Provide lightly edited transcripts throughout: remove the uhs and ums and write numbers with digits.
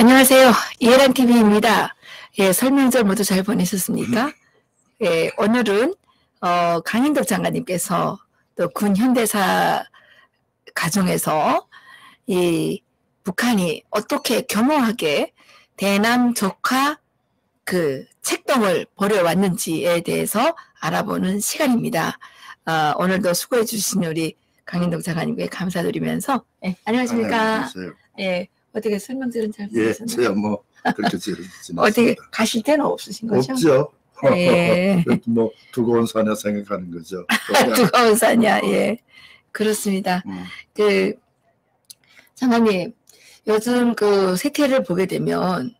안녕하세요. 이해란 TV입니다. 예, 설명절 모두 잘 보내셨습니까? 예, 오늘은 강인덕 장관님께서 또 군 현대사 가정에서 이 북한이 어떻게 겸허하게 대남 적화 그 책동을 벌여왔는지에 대해서 알아보는 시간입니다. 오늘도 수고해 주신 우리 강인덕 장관님께 감사드리면서 안녕하십니까? 안녕하세요. 예, 어떻게 설명들은 잘 예, 보셨나요? 제가 뭐 그렇게 지냈습니다. 어떻게 가실 데는 없으신 거죠? 없죠. 예. 뭐 두고 온 사냐 생각하는 거죠. 두꺼운 사냐, 예. 그렇습니다. 그, 장관님, 요즘 그 세태를 보게 되면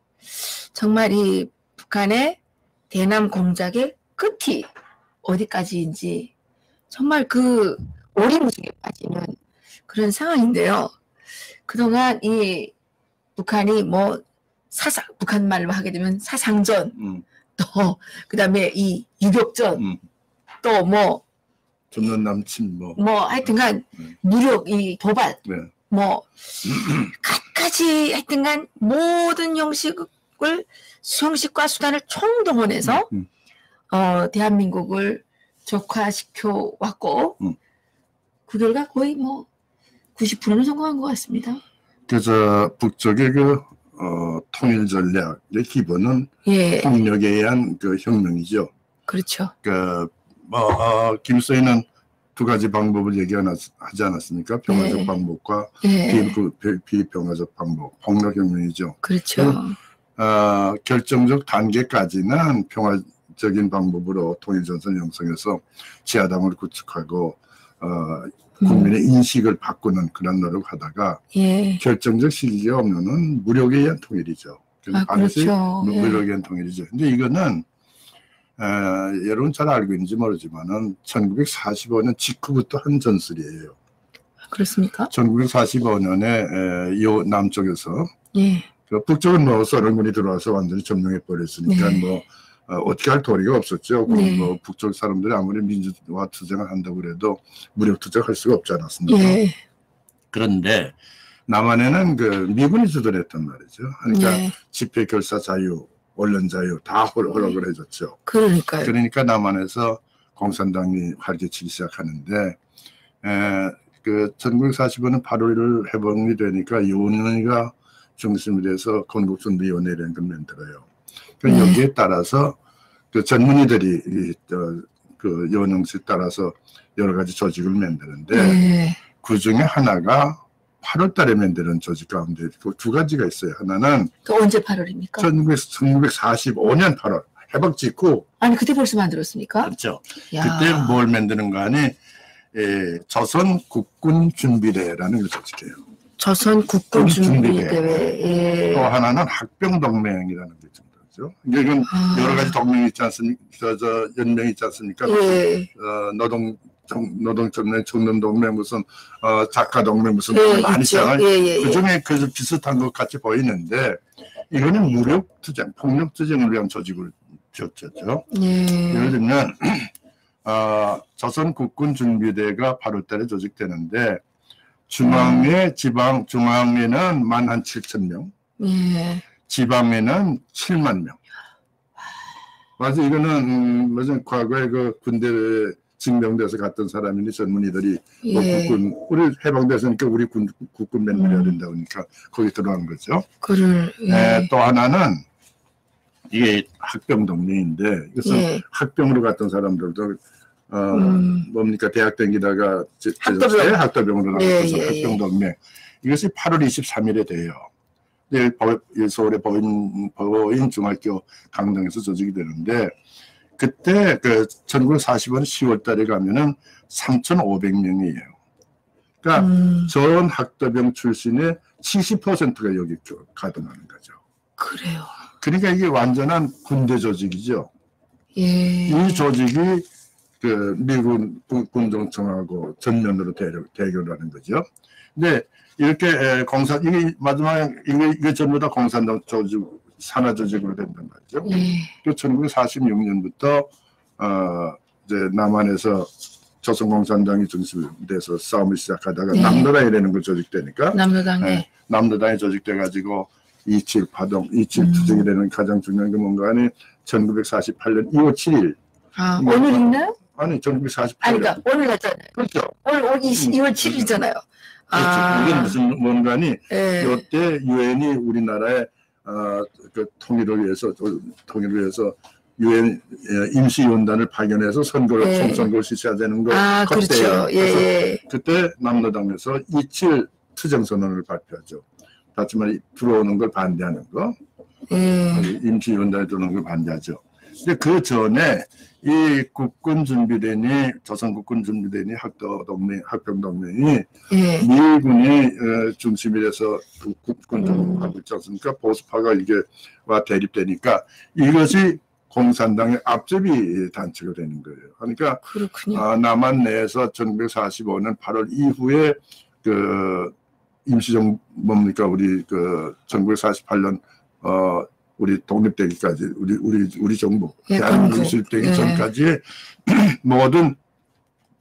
정말 이 북한의 대남 공작의 끝이 어디까지인지 정말 그 오리무중에 빠지는 그런 상황인데요. 그동안 이 북한이 뭐 북한 말로 하게 되면 사상전, 또 그다음에 이 유격전, 또 뭐 전면 남친 뭐 하여튼간 무력 이 도발, 네. 뭐 갖가지 하여튼간 모든 형식과 수단을 총동원해서 대한민국을 적화시켜 왔고 그 결과 거의 뭐 90%는 성공한 것 같습니다. 그래서 북쪽의 그 통일 전략의 기본은 예. 폭력에 의한 그 혁명이죠. 그렇죠. 김서희는 두 가지 방법을 얘기하지 않았습니까? 평화적 예. 방법과 예. 비평화적 방법, 폭력혁명이죠. 그렇죠. 결정적 단계까지는 평화적인 방법으로 통일전선 형성해서 지하당을 구축하고 국민의 인식을 바꾸는 그런 노력하다가 예. 결정적 시기가 오면은 무력에 의한 통일이죠. 반드시 그렇죠. 무력에 의한 통일이죠. 근데 이거는 여러분 잘 알고 있는지 모르지만은 1945년 직후부터 한 전술이에요. 그렇습니까? 1945년에 요 남쪽에서 예. 그 북쪽은 뭐 소련군이 들어와서 완전히 점령해 버렸으니까 네. 뭐 어떻게 할 도리가 없었죠. 네. 뭐 북쪽 사람들이 아무리 민주화 투쟁을 한다고 그래도 무력 투쟁할 수가 없지 않았습니까? 예. 그런데 남한에는 그 미군이 주도했단 말이죠. 그러니까 예. 집회 결사 자유, 언론 자유 다 허락을 해줬죠. 그러니까요. 그러니까 남한에서 공산당이 활개치기 시작하는데 그 1945년 8월 1일 해방이 되니까 윤은희가 중심이 돼서 건국준비위원회라는 걸 만들어요. 여기에 따라서 그 전문의들이 그 연영시에 따라서 여러 가지 조직을 만드는데 예. 그 중에 하나가 8월 달에 만드는 조직 가운데 두 가지가 있어요. 하나는 그 언제 8월입니까? 1945년 8월 해방 직후. 아니 그때 벌써 만들었습니까? 그렇죠. 야. 그때 뭘 만드는가 하니 조선 국군 준비대라는 걸 조직해요. 조선 국군 준비대회. 예. 또 하나는 학병동맹이라는 게 있죠. 이건 여러 가지 동맹이 있지 않습니까? 연맹이 있지 않습니까? 예. 노동청년, 청년동맹, 무슨 작가동맹 무슨 많이 있죠. 있잖아요. 예. 그중에 그 비슷한 것 같이 보이는데 이거는 무력투쟁, 폭력투쟁을 위한 조직을 지었죠. 예. 예를 들면 조선 국군 준비대가 8월 달에 조직되는데 중앙에는 17,000명, 예. 지방에는 7만 명. 맞아, 이거는 무슨 과거에 그 군대에 징병돼서 갔던 사람이니 전문의들이 예. 국군 우리 해방됐으니까 우리 국군 멤버해야 된다고 하니까 거기 들어간 거죠. 예. 또 하나는 이게 학병동맹인데 이것은 예. 학병으로 갔던 사람들도 뭡니까 대학 다니다가 학도병으로 나가서 학병동맹 이것이 8월 23일에 돼요. 서울의 보인중학교 강당에서 조직이 되는데 그때 그 1945년 10월 달에 가면은 3,500명이에요. 그러니까 전 학도병 출신의 70%가 여기 가동하는 거죠. 그래요. 그러니까 이게 완전한 군대 조직이죠. 예. 이 조직이 그 미군 군정청하고 전면으로 대결하는 거죠. 근데 이렇게 이게 마지막에 이게 전부 다 공산당 조직 산하 조직으로 된단 말이죠. 그 1946년부터 이제 남한에서 조선공산당이 중심돼서 싸움을 시작하다가 남로당이라는 걸 조직되니까 남로당이 조직돼 가지고 27 파동, 27 투쟁이 되는 가장 중요한 게 뭔가 하니 1948년 2월 7일. 아, 오늘 있나요? 아니, 1948년. 아니, 그러니까 오늘 같잖아요. 그렇죠. 오늘 2월 7일이잖아요. 그렇죠. 이게 무슨 뭔가니, 예. 이때 유엔이 우리나라의 그 통일을 위해서 유엔 임시위원단을 파견해서 선거를 예. 총선거를 실시해야 되는 거. 그렇죠. 예. 그때 남로당에서 27 투쟁선언을 발표하죠. 다시 말해 들어오는 걸 반대하는 거. 임시위원단에 들어오는 걸 반대하죠. 근데 그 전에 이 국군준비대니 조선국군준비대니 학병동맹이 미군이 중심이 돼서 국군적으로 하고 있지 않습니까? 보수파가 이게 와 대립되니까 이것이 공산당의 앞제비 단체가 되는 거예요. 그러니까 남한 내에서 1945년 8월 이후에 그 임시정 뭡니까 우리 그 1948년 우리 독립되기까지 우리 정부 대한민국 수립되기 전까지 모든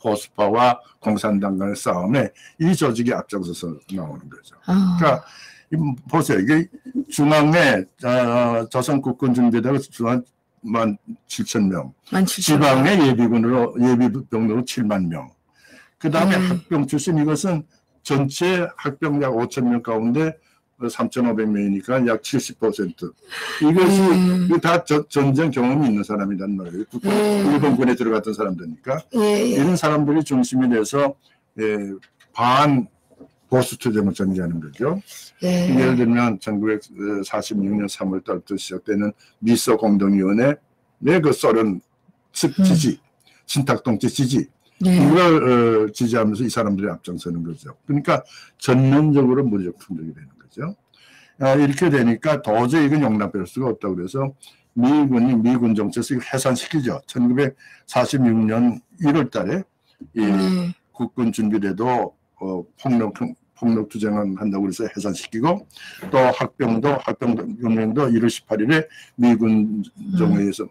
보수파와 공산당 간의 싸움에 이 조직이 앞장서서 나오는 거죠. 그러니까 보세요. 이게 중앙에 조선국군준비대가 중앙 17,000명, 지방의 예비병으로 7만 명. 그 다음에 학병 출신 이것은 전체 학병 약 5,000명 가운데 3,500명이니까 약 70%. 이것이 다 전쟁 경험이 있는 사람이란 말이에요. 일본군에 들어갔던 사람들이니까. 이런 사람들이 중심이 돼서 반 보수 투쟁을 전개하는 거죠. 예를 들면 1946년 3월 달부터 시작되는 미소 공동위원회, 그 소련 지지, 신탁동지 지지, 이걸 지지하면서 이 사람들이 앞장서는 거죠. 그러니까 전면적으로 무력 충돌이 되는 거죠. 이렇게 되니까 도저히 이건 용납할 수가 없다고 그래서 미군이 미군 정책을 해산시키죠. 1946년 1월 달에 이 국군 준비대도 폭력 투쟁을 한다고 그래서 해산시키고 또 학병동맹도 1월 18일에 미군 정회에서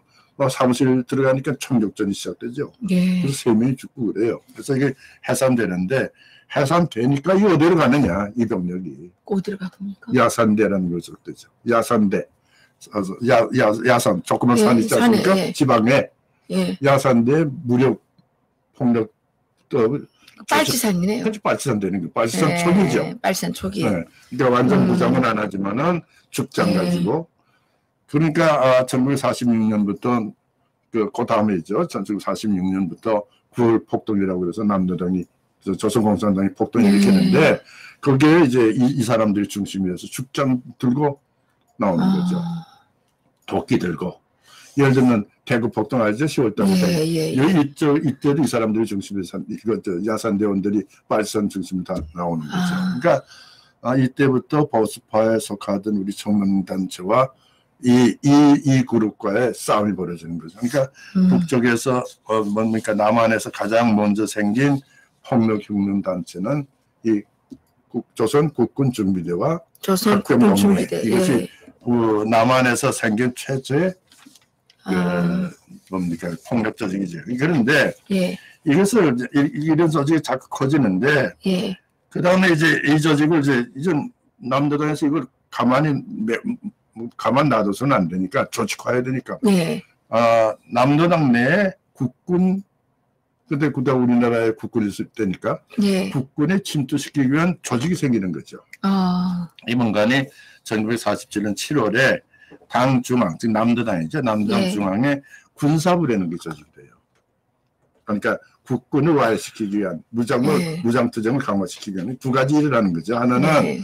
사무실 들어가니까 총격전이 시작되죠. 그래서 3명이 죽고 그래요. 그래서 이게 해산되는데 해산되니까 이 어디로 가느냐 이 병력이 어디로 가봅니까? 야산대라는 것으로 되죠. 야산대, 야산 조그만 산 있지 않습니까? 지방에 야산대 무력 폭력 또 빨치산이네요. 빨치산 되는 거. 빨치산 초기죠. 빨치산 초기. 그러니까 완전 무장은 안 하지만은 죽장 가지고. 그러니까 1946년부터 그 다음에죠. 1946년부터 9월 폭동이라고 그래서 남노당이 조선공산당이 폭동을 일으켰는데 거기에 이제 이 사람들이 중심이 돼서 죽장 들고 나오는 거죠. 도끼 들고. 예를 들면 대구 폭동 알죠? 10월 달부터. 이때도 이 사람들이 중심에서 야산대원들이 빨치산 중심으로 다 나오는 거죠. 그러니까 이때부터 보수파에 속하던 우리 청년단체와 이 그룹과의 싸움이 벌어지는 거죠. 그러니까 북쪽에서 뭡니까 남한에서 가장 먼저 생긴 폭력 흉노 단체는 이 조선 국군 준비대와 학병동맹 이것이 남한에서 생긴 최초의 뭡니까 폭력 조직이죠. 그런데 이것을 이런 조직이 자꾸 커지는데 그 다음에 이제 이 조직을 이제 남도당에서 이걸 가만 놔둬서는 안 되니까 조직화해야 되니까 남도당 내에 국군 그때 우리나라에 국군이 있을 때니까 국군에 침투시키기 위한 조직이 생기는 거죠. 이 뭔가니 1947년 7월에 당 중앙, 즉 남도당이죠. 남도당 중앙에 군사부라는 게 조직돼요. 그러니까 국군을 와해시키기 위한 무장투쟁을 강화시키기 위한 두 가지 일을 하는 거죠. 하나는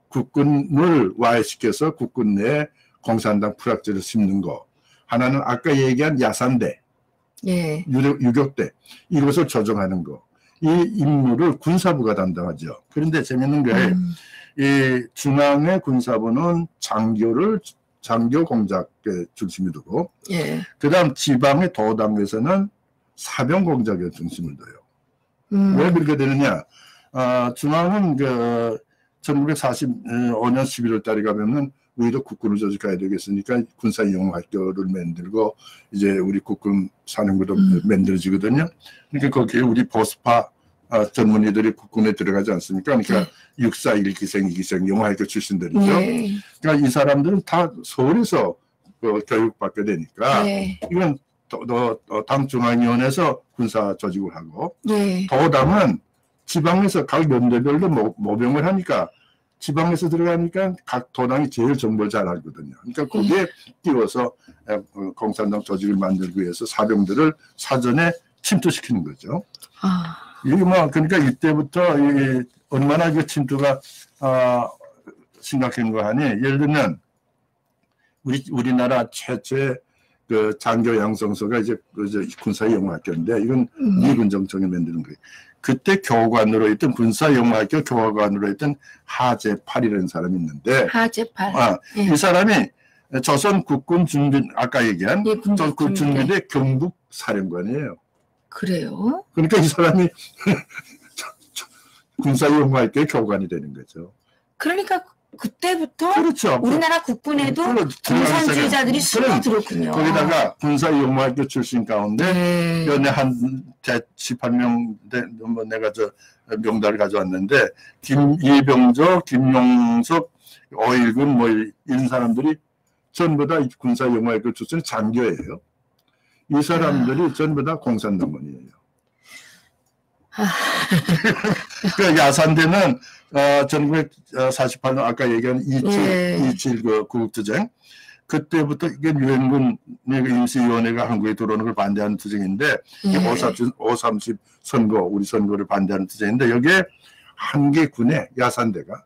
국군을 와해시켜서 국군 내에 공산당 풀악재를 심는 거. 하나는 아까 얘기한 야산대, 유격대 이것을 조정하는 거. 이 임무를 군사부가 담당하죠. 그런데 재밌는 게 이 중앙의 군사부는 장교 공작에 중심이 두고 그다음 지방의 도당에서는 사병 공작에 중심을 둬요. 왜 그렇게 되느냐? 중앙은 1945년 11월 달에 가면은 우리도 국군을 조직해야 되겠으니까 군사이용학교를 만들고 이제 우리 국군 사령부도 만들어지거든요. 그러니까 거기에 우리 보수파 전문의들이 국군에 들어가지 않습니까? 그러니까 641 기생, 2기생 영화학교 출신들이죠. 그러니까 이 사람들은 다 서울에서 교육받게 되니까 이건 당 중앙위원회에서 군사 조직을 하고 도당은 지방에서 각 연대별로 모병을 하니까 지방에서 들어가니까 각 도당이 제일 정보를 잘 알거든요. 그러니까 거기에 끼워서 공산당 조직을 만들기 위해서 사병들을 사전에 침투시키는 거죠. 이게 뭐 그러니까 이때부터 얼마나 그 침투가 심각한 거 하니, 예를 들면 우리나라 최초의 그 장교 양성소가 이제 군사영화학교인데 이건 미군 정청에 만드는 거예요. 그때 교관으로 있던 군사영화학교 교관으로 있던 하재팔이라는 사람이 있는데 하재팔. 이 사람이 조선 국군 준비 아까 얘기한 국군 준비대 경북 사령관이에요. 그래요? 그러니까 이 사람이 군사영화학교의 교관이 되는 거죠. 그러니까 그때부터 그렇죠. 우리나라 국군에도 공산주의자들이 숨어들었군요. 거기다가 군사영화학교 출신 가운데 연애 한 18명 뭐 내가 명단을 가져왔는데 이병조, 김용석, 오일군 뭐 이런 사람들이 전부 다 군사영화학교 출신의 장교예요. 이 사람들이 전부 다 공산당원이에요. 그 야산대는 1948년 아까 얘기한 27 그 구국투쟁 그때부터 이게 유엔군 임시위원회가 한국에 들어오는 걸 반대하는 투쟁인데 5.30 선거 우리 선거를 반대하는 투쟁인데 여기에 한 개 군에 야산대가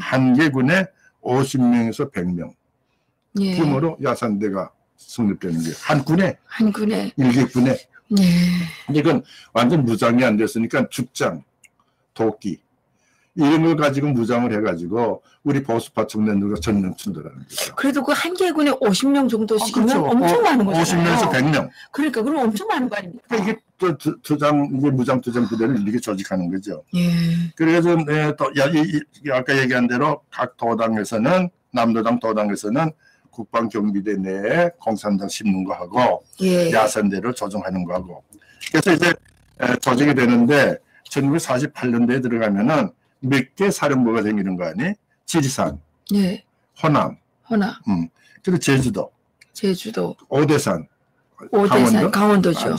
한 개 군에 50명에서 100명 규모로 야산대가 성립되는 게 한 군에 일개 군에 이건 완전 무장이 안 됐으니까 죽장, 도끼 이런 걸 가지고 무장을 해가지고 우리 보수파 청년들과 전면춘들하는 거죠. 그래도 그 한 개군에 50명 정도씩이면 그렇죠. 엄청 많은 거잖아요. 50명에서 100명. 그러니까 그럼 엄청 많은 거 아닙니까? 그러니까 이게 또 이게 무장 투쟁 부대를 이렇게 조직하는 거죠. 그래서 아까 얘기한 대로 각 도당에서는 남도당 도당에서는 국방경비대 내에 공산당 심는 거 하고 야산대를 조정하는 거 하고 그래서 이제 조직이 되는데 1948년도에 들어가면은 몇 개 사령부가 생기는 거 아니? 지리산, 호남, 그리고 제주도, 오대산, 강원도죠.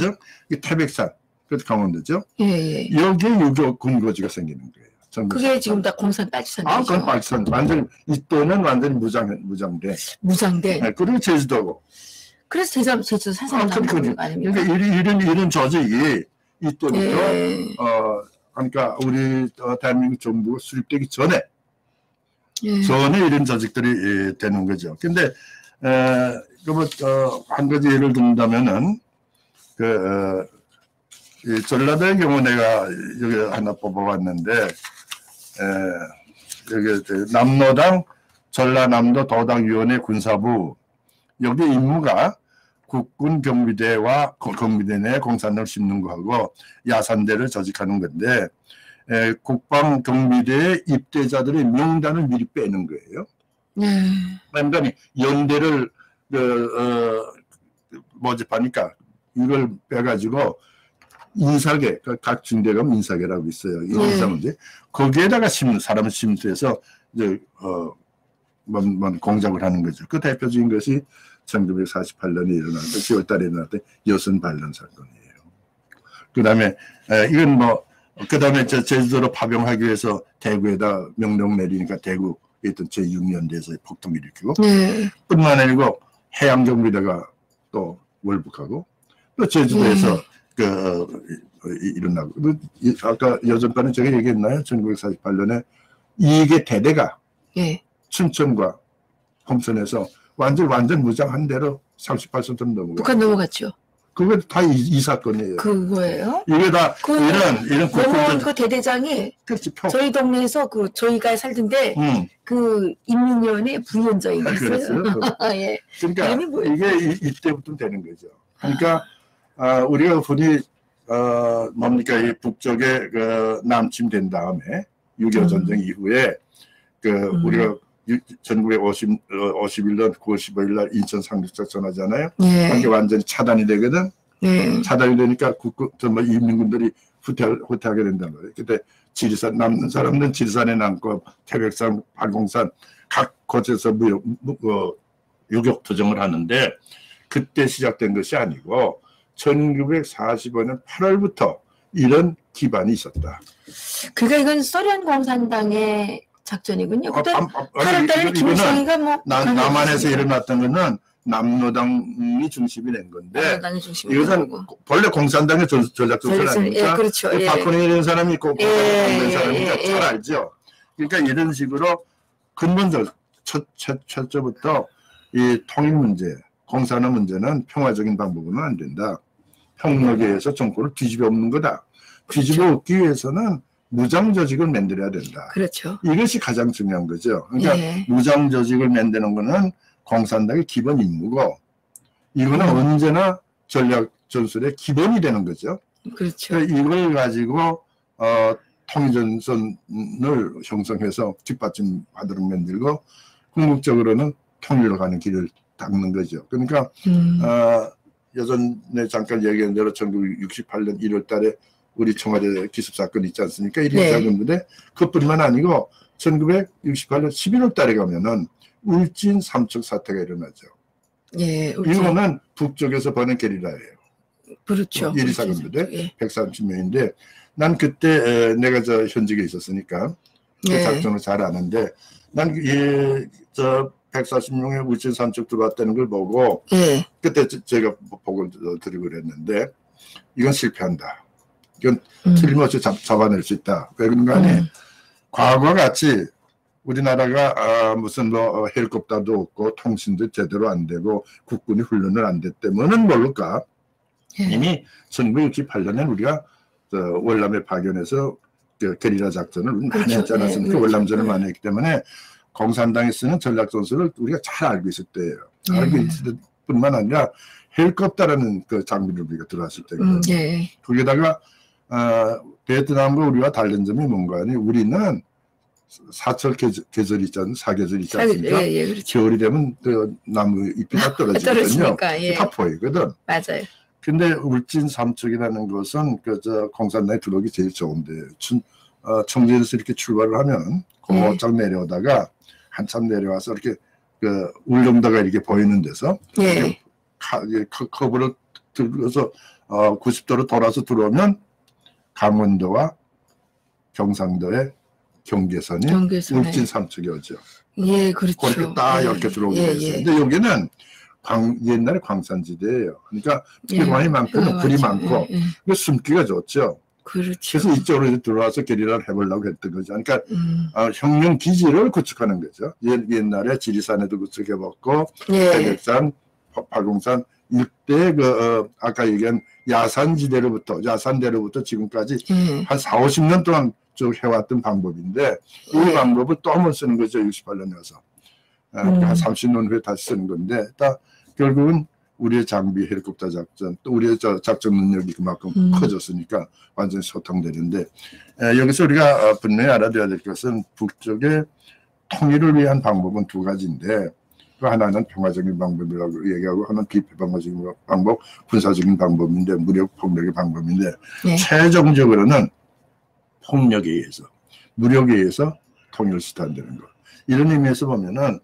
태백산, 그것도 강원도죠. 여기에 유교 군거지가 생기는 거예요. 그게 지금 다 공산 빨치산이죠. 그건 빨치산. 완전 이때는 완전히 무장대. 무장대. 그리고 제주도고. 그래서 제주도 사상 나오는 거 아닙니까? 이런 조직이 이때부터 그러니까 우리 대한민국 정부가 수립되기 전에 이런 조직들이 되는 거죠. 근데 한 가지 예를 든다면은 전라도의 경우 내가 여기 하나 뽑아봤는데 여기 남로당 전라남도 도당위원회 군사부 여기 임무가 국군 경비대와 경비대 내 공산당을 심는 거하고 야산대를 조직하는 건데 국방 경비대의 입대자들의 명단을 미리 빼는 거예요. 그러니까 연대를 모집하니까 이걸 빼가지고 인사계 각 중대가 인사계라고 있어요. 인사 문제 거기에다가 사람을 심수해서 이제 공작을 하는 거죠. 그 대표적인 것이 1948년에 일어났던 10월 달에 일어났던 여선 반란 사건이에요. 그 다음에 이건 그 다음에 제주도로 파병하기 위해서 대구에다 명령 내리니까 대구에 있던 제6년대에서 폭동을 일으키고 뿐만 아니고 해양경비대가 또 월북하고 또 제주도에서 일어나고 아까 여전반은 제가 얘기했나요? 1948년에 이게 대대가 춘천과 홍천에서 완전 무장한 대로 38선점 넘어가. 북한 넘어갔죠. 그게 다 이 사건이에요. 그거예요? 이게 다 이런 국군 그 대대장이 저희 동네에서 저희가 살던데 그 인민위원회 부위원장이 있어요. 그러니까 이게 이때부터 되는 거죠. 그러니까 우리가 흔히 뭡니까 이 북쪽에 남침된 다음에 6.25 전쟁 이후에 우리가 1951년 9월 15일 날 인천 상륙작전 하잖아요. 그게 완전히 차단이 되거든. 차단이 되니까 인민군들이 후퇴하게 된단 말이에요. 그때 지리산 남는 사람들은 지리산에 남고 태백산, 팔공산 각 곳에서 유격 투쟁을 하는데 그때 시작된 것이 아니고 1945년 8월부터 이런 기반이 있었다. 그러니까 이건 소련 공산당의 작전이군요. 그때 8월 달에 김일성이가 뭐 남한에서 일어났던 거는 남로당이 중심이 된 건데 이것은 본래 공산당의 전략적으로 아닙니까? 예, 그렇죠. 박근혜 이런 사람이 있고 공산당 사람이니까 잘 알죠. 그러니까 이런 식으로 근본적 첫째부터 이 통일 문제, 공산화 문제는 평화적인 방법으로는 안 된다. 폭력에 의해서 정권을 뒤집어 엎는 거다. 뒤집어 엎기 위해서는 무장 조직을 만들어야 된다. 그렇죠. 이것이 가장 중요한 거죠. 그러니까 무장 조직을 만드는 거는 공산당의 기본 임무고 이거는 언제나 전략 전술의 기본이 되는 거죠. 그렇죠. 그러니까 이걸 가지고 통일전선을 형성해서 뒷받침하도록 만들고 궁극적으로는 통일로 가는 길을 닦는 거죠. 그러니까 예전에 잠깐 얘기한 대로 1968년 1월 달에 우리 청와대 기습 사건 있지 않습니까? 1인 사건인데 그뿐만 아니고 1968년 11월 달에 가면은 울진 삼척 사태가 일어나죠. 예, 이거는 북쪽에서 보낸 게리라예요. 그렇죠. 1인 사건인데 130명인데 난 그때 내가 저 현직에 있었으니까 그 작전을 잘 아는데 난 저 140명의 울진 삼척 들어왔다는 걸 보고 그때 제가 보고를 드리고 그랬는데 이건 실패한다. 이건 틀림없이 잡아낼 수 있다. 왜 그런가 하니 과거와 같이 우리나라가 무슨 뭐 헬리콥터도 없고 통신도 제대로 안 되고 국군이 훈련을 안 됐 때문은 모를까. 이미 1968년에 우리가 월남에 파견해서 게리라 작전을 많이 했지 않았습니까? 월남전을 많이 했기 때문에 공산당이 쓰는 전략 전술을 우리가 잘 알고 있을 때예요. 알고 있을 뿐만 아니라 헬리콥터라는 그 장비를 우리가 들어왔을 때거든요. 거기다가 베트남과 우리와 다른 점이 뭔가 하니 우리는 사철 계절이 있잖아요. 사계절이 있지 않습니까? 그렇죠. 겨울이 되면 그 나무 잎이 다 떨어지거든요. 다 보이거든. 맞아요. 근데 울진 삼척이라는 것은 저 공산당에 들어오기 제일 좋은데 청주에서 이렇게 출발을 하면 고작 내려오다가 한참 내려와서 이렇게 그 울릉도가 이렇게 보이는 데서 커브를 들어서 90도로 돌아서 들어오면 강원도와 경상도의 경계선이 울진 삼척이 오죠. 예, 그렇죠. 그렇게 딱 이렇게 들어오게 됐어요. 근데 여기는 옛날에 광산지대예요. 그러니까 피관이 많고 불이 많고 숨기가 좋죠. 그렇죠. 그래서 이쪽으로 들어와서 게리라를 해보려고 했던 거죠. 그러니까 혁명 기지를 구축하는 거죠. 옛날에 지리산에도 구축해봤고 태백산, 팔공산 일대 아까 얘기한 야산대로부터 지금까지 한 40-50년 동안 쭉 해왔던 방법인데 이 방법을 또 한 번 쓰는 거죠. 68년에 와서. 한 30년 후에 다시 쓰는 건데 결국은 우리의 장비 헬리콥터 작전 또 우리의 작전 능력이 그만큼 커졌으니까 완전히 소통되는데 여기서 우리가 분명히 알아둬야 될 것은 북쪽의 통일을 위한 방법은 두 가지인데 그 하나는 평화적인 방법이라고 얘기하고 하나는 비평화적인 방법, 군사적인 방법인데 무력 폭력의 방법인데 최종적으로는 폭력에 의해서 무력에 의해서 통일을 시도한다는 것. 이런 의미에서 보면은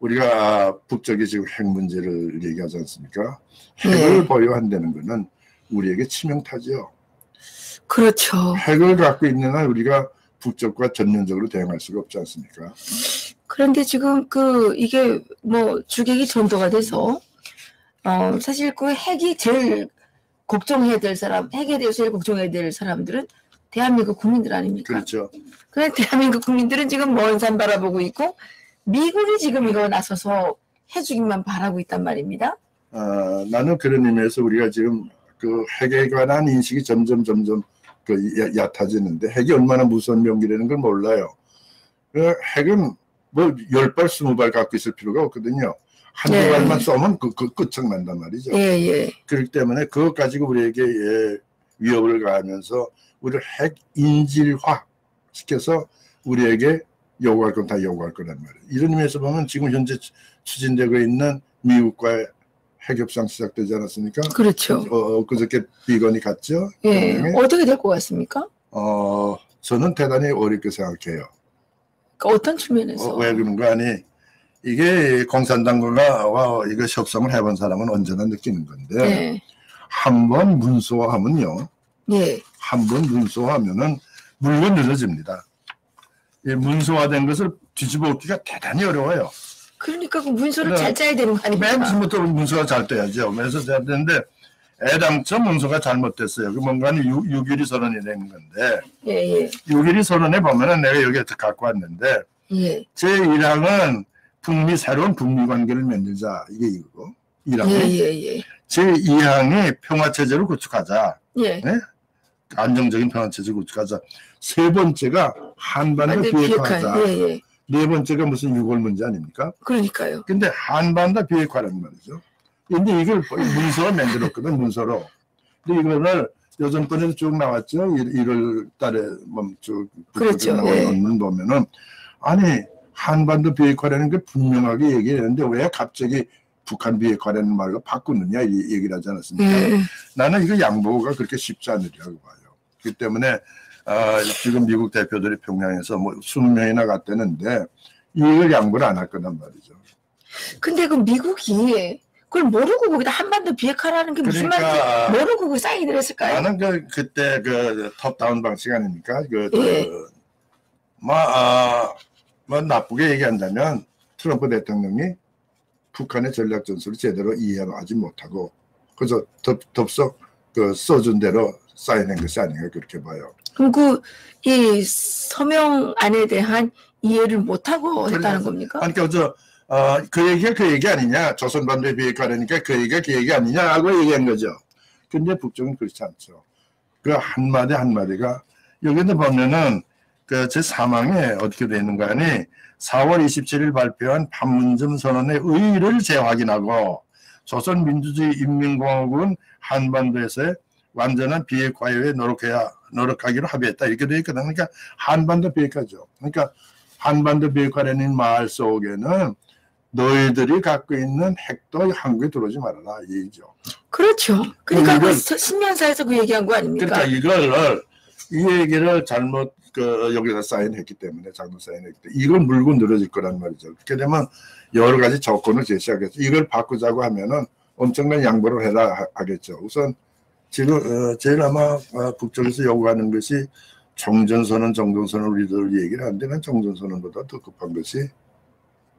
우리가 북쪽에 지금 핵 문제를 얘기하지 않습니까? 핵을 보유한다는 것은 우리에게 치명타죠. 그렇죠. 핵을 갖고 있는 한 우리가 북쪽과 전면적으로 대응할 수가 없지 않습니까? 그런데 지금 이게 뭐 주객이 전도가 돼서 사실 그 핵이 제일 걱정해야 될 사람, 핵에 대해서 제일 걱정해야 될 사람들은 대한민국 국민들 아닙니까? 그렇죠. 그런데 대한민국 국민들은 지금 먼 산 바라보고 있고 미국이 지금 이거 나서서 해주기만 바라고 있단 말입니다. 나는 그런 의미에서 우리가 지금 그 핵에 관한 인식이 점점 얕아지는데 핵이 얼마나 무서운 병기라는 걸 몰라요. 핵은 뭐 10발, 20발 갖고 있을 필요가 없거든요. 한두 발만 쏘면 그 끝장난단 말이죠. 그렇기 때문에 그것 가지고 우리에게 위협을 가하면서 우리를 핵 인질화 시켜서 우리에게 요구할 건 다 요구할 거란 말이에요. 이런 의미에서 보면 지금 현재 추진되고 있는 미국과의 핵협상 시작되지 않았습니까? 그렇죠. 그저께 비건이 갔죠? 예. 어떻게 될 것 같습니까? 저는 대단히 어렵게 생각해요. 그러니까 어떤 측면에서? 왜 그런가 하니 이게 공산당과 이거 협상을 해본 사람은 언제나 느끼는 건데 예. 한번 문서화하면요. 예. 한번 문서화하면은 물건 늘어집니다. 이 문서화된 것을 뒤집어 엎기가 대단히 어려워요. 그러니까 그 문서를 잘 짜야 되는 거 아닙니까? 맨 처음부터 문서가 잘 돼야죠. 그래서 잘 되는데 애당초 문서가 잘못됐어요. 그 뭔가는 6.12 선언이 된 건데 예. 6.12 선언에 보면은 내가 여기에 갖고 왔는데 예. 제1항은 새로운 북미 관계를 만들자 이게 이거고 1항이 예. 제2항이 평화체제를 구축하자. 예. 네? 안정적인 평화체제를 구축하자. 세 번째가 한반도 비핵화하자. 예. 네 번째가 무슨 6월 문제 아닙니까? 그러니까요. 근데 한반도 비핵화라는 말이죠. 근데 이걸 문서로 만들었거든, 문서로. 근데 이거를 요즘번에도 쭉 나왔죠. 1월 달에 쭉 그렇죠. 나온 논문 보면은 아니 한반도 비핵화라는 게 분명하게 얘기했는데 왜 갑자기 북한 비핵화라는 말로 바꾸느냐 이 얘기를 하지 않았습니까? 나는 이거 양보가 그렇게 쉽지 않으리라고 봐요. 그렇기 때문에 지금 미국 대표들이 평양에서 뭐 20명이나 갔다는데 이걸 양보를 안 할 거란 말이죠. 근데 그 미국이 그걸 모르고 거기다 한반도 비핵화라는 게 무슨 말인지 모르고 그 사인을 했을까요? 나는 그때 톱다운 방식 아닙니까? 뭐 나쁘게 얘기한다면 트럼프 대통령이 북한의 전략 전술을 제대로 이해하지 못하고 그래서 덥석 써준 대로 사인한 것이 아닌가 그렇게 봐요. 그럼 이 서명안에 대한 이해를 못하고 했다는 겁니까? 그러니까 그 얘기가 그 얘기 아니냐, 조선반도의 비핵화라니까 그 얘기가 그 얘기 아니냐고 얘기한 거죠. 근데 북쪽은 그렇지 않죠. 그 한마디 한마디가 여기도 보면은 제 3항에 어떻게 되어 있는가 하니 4월 27일 발표한 판문점 선언의 의의를 재확인하고 조선민주주의 인민공화국은 한반도에서의 완전한 비핵화에 노력하기로 합의했다. 이렇게 되어 있거든. 그러니까 한반도 비핵화죠. 그러니까 한반도 비핵화라는 말 속에는 너희들이 갖고 있는 핵도 한국에 들어오지 말아라 이 얘기죠. 그렇죠. 그러니까 신년사에서 그 얘기한 거 아닙니까? 그러니까 이 얘기를 잘못 여기다 사인했기 때문에 잘못 사인했기 때문에 이걸 물고 늘어질 거란 말이죠. 그렇게 되면 여러 가지 조건을 제시하겠죠. 이걸 바꾸자고 하면은 엄청난 양보를 해라 하겠죠. 우선 지금 제일 아마 북쪽에서 요구하는 것이 정전선언, 정전선언 우리들 얘기를 하는데 난 정전선언보다 더 급한 것이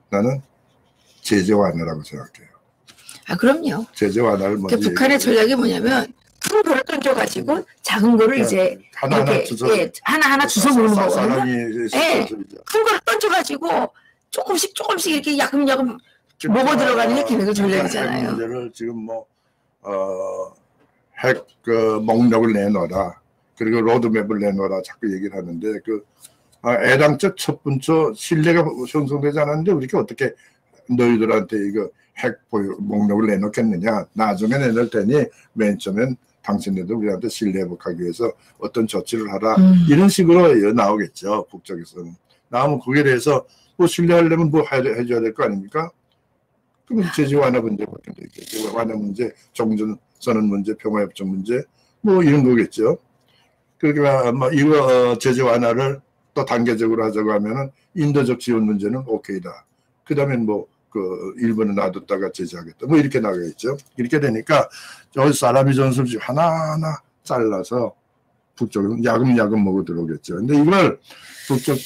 나는 제재 완화라고 생각해요. 그럼요. 제재 완화를 먼저 북한의 전략이 뭐냐면 큰 거를 던져가지고 작은 거를 이제 하나하나 주워 먹는 거거든요. 큰 거를 던져가지고 조금씩 이렇게 야금야금 먹어 들어가는 게 기획의 전략이잖아요. 핵 문제를 지금 핵 목록을 내놔라. 그리고 로드맵을 내놓아라 자꾸 얘기를 하는데 애당초 첫 번째 신뢰가 형성되지 않았는데 우리가 어떻게 너희들한테 이거 핵 목록을 내놓겠느냐. 나중에 내놓을 테니 맨 처음엔 당신네들 우리한테 신뢰 회복하기 위해서 어떤 조치를 하라. 이런 식으로 나오겠죠. 북쪽에서는. 나오면 거기에 대해서 뭐 신뢰하려면 뭐 해줘야 될 거 아닙니까? 그럼 제재 완화 문제밖에 되겠죠. 완화 문제, 정전선언 문제, 평화협정 문제 뭐 이런 거겠죠. 그러니까 이거 제재 완화를 또 단계적으로 하자고 하면은 인도적 지원 문제는 오케이다. 그 다음엔 일본을 놔뒀다가 제재하겠다. 뭐 이렇게 나가겠죠. 이렇게 되니까 사라미 전술지 하나하나 잘라서 북쪽은 야금야금 먹어 들어오겠죠. 근데 이걸 북쪽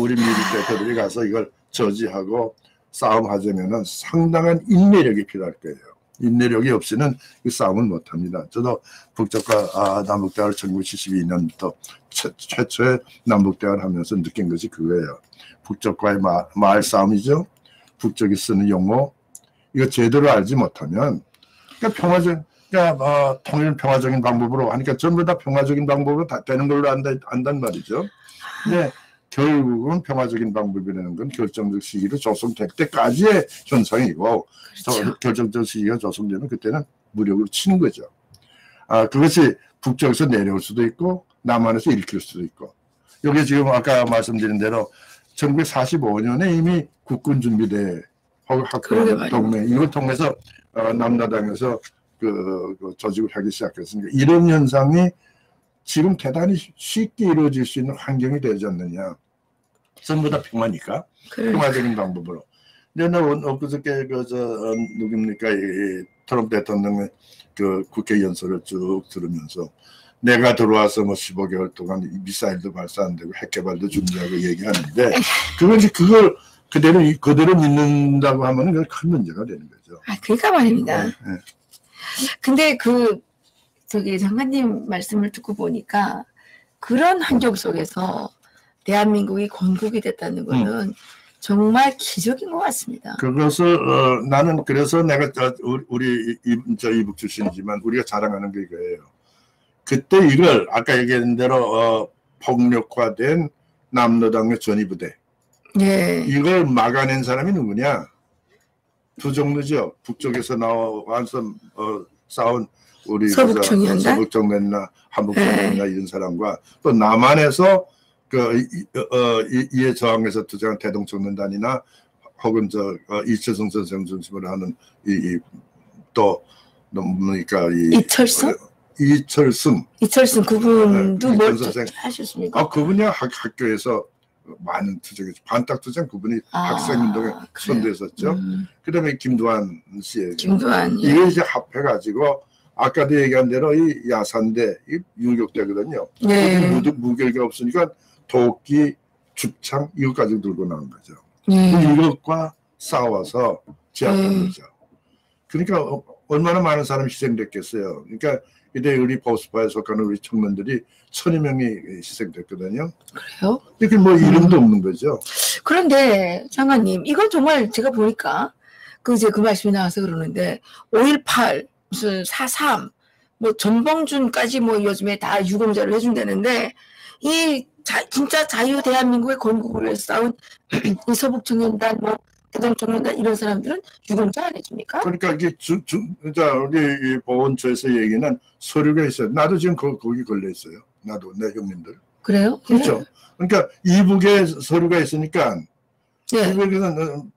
우리 미국 대표들이 가서 이걸 저지하고 싸움하자면은 상당한 인내력이 필요할 거예요. 인내력이 없이는 이 싸움을 못합니다. 저도 북쪽과 남북대화를 1972년부터 최초의 남북대화를 하면서 느낀 것이 그거예요. 북쪽과의 말 싸움이죠. 북쪽이 쓰는 용어 이거 제대로 알지 못하면 통일 평화적인 방법으로 하니까 전부 다 평화적인 방법으로 다 되는 걸로 안단 말이죠. 근데 결국은 평화적인 방법이라는 건 결정적 시기로 조성될 때까지의 현상이고 그렇죠. 결정적 시기가 조성되면 그때는 무력으로 치는 거죠. 그것이 북쪽에서 내려올 수도 있고 남한에서 일으킬 수도 있고 여기 지금 아까 말씀드린 대로 1945년에 이미 국군준비대 그러게 학교 말입니다. 동맹 이걸 통해서 남나당에서 그 조직을 하기 시작했으니까 이런 현상이 지금 대단히 쉽게 이루어질 수 있는 환경이 되지 않느냐. 전부 다 평화니까 평화적인 방법으로. 근데 나 엊그저께 누굽니까 이 트럼프 대통령의 그 국회 연설을 쭉 들으면서 내가 들어와서 뭐 15개월 동안 미사일도 발사 안 되고 핵 개발도 준비하고 얘기하는데 그걸 그대로 믿는다고 하면은 그건 큰 문제가 되는 거죠. 그러니까 말입니다. 네. 근데 저기 장관님 말씀을 듣고 보니까 그런 환경 속에서 대한민국이 건국이 됐다는 거는 정말 기적인 것 같습니다. 그것을 나는 그래서 내가 우리 이북 출신이지만 우리가 자랑하는 게 이거예요. 그때 이걸 아까 얘기한 대로 폭력화된 남로당의 전위부대 예. 이걸 막아낸 사람이 누구냐? 두 종류죠. 북쪽에서 나와서 싸운 우리 서북청년이나 한북청년이나 이런 사람과 또 남한에서 이에 저항해서 투쟁한 대동청년단이나 혹은 이철성 선생 중심으로 하는 또 뭡니까 이철승 그분도 뭘 하셨습니까? 그분이 학교에서 많은 투쟁, 반딱 투쟁 그분이 학생운동에 선두했었죠. 그다음에 김두한 씨, 이게 이제 합해가지고 아까도 얘기한 대로 이 야산대, 이 유격대거든요. 무결가 없으니까 도끼, 죽창 이것까지 들고 나온 거죠. 이것과 싸워서 제압한 거죠. 그러니까 얼마나 많은 사람이 희생됐겠어요. 그러니까 이때 우리 보수파에 속하는 우리 청년들이 1000여 명이 희생됐거든요. 그래요? 이게 뭐 이름도 없는 거죠. 그런데 장관님, 이건 정말 제가 보니까 그 말씀이 나와서 그러는데 5.18 무슨 4.3 뭐 전봉준까지 뭐 요즘에 다 유공자를 해준다는데 진짜 자유 대한민국의 건국을 위해서 싸운 이 서북청년단 뭐 대동청년단 이런 사람들은 유공자 안 해줍니까? 그러니까 이게 우리 보훈처에서 얘기는 서류가 있어요. 나도 지금 거기 걸려 있어요. 나도 내 형님들. 그래요? 그렇죠. 그러니까 이북에 서류가 있으니까 네.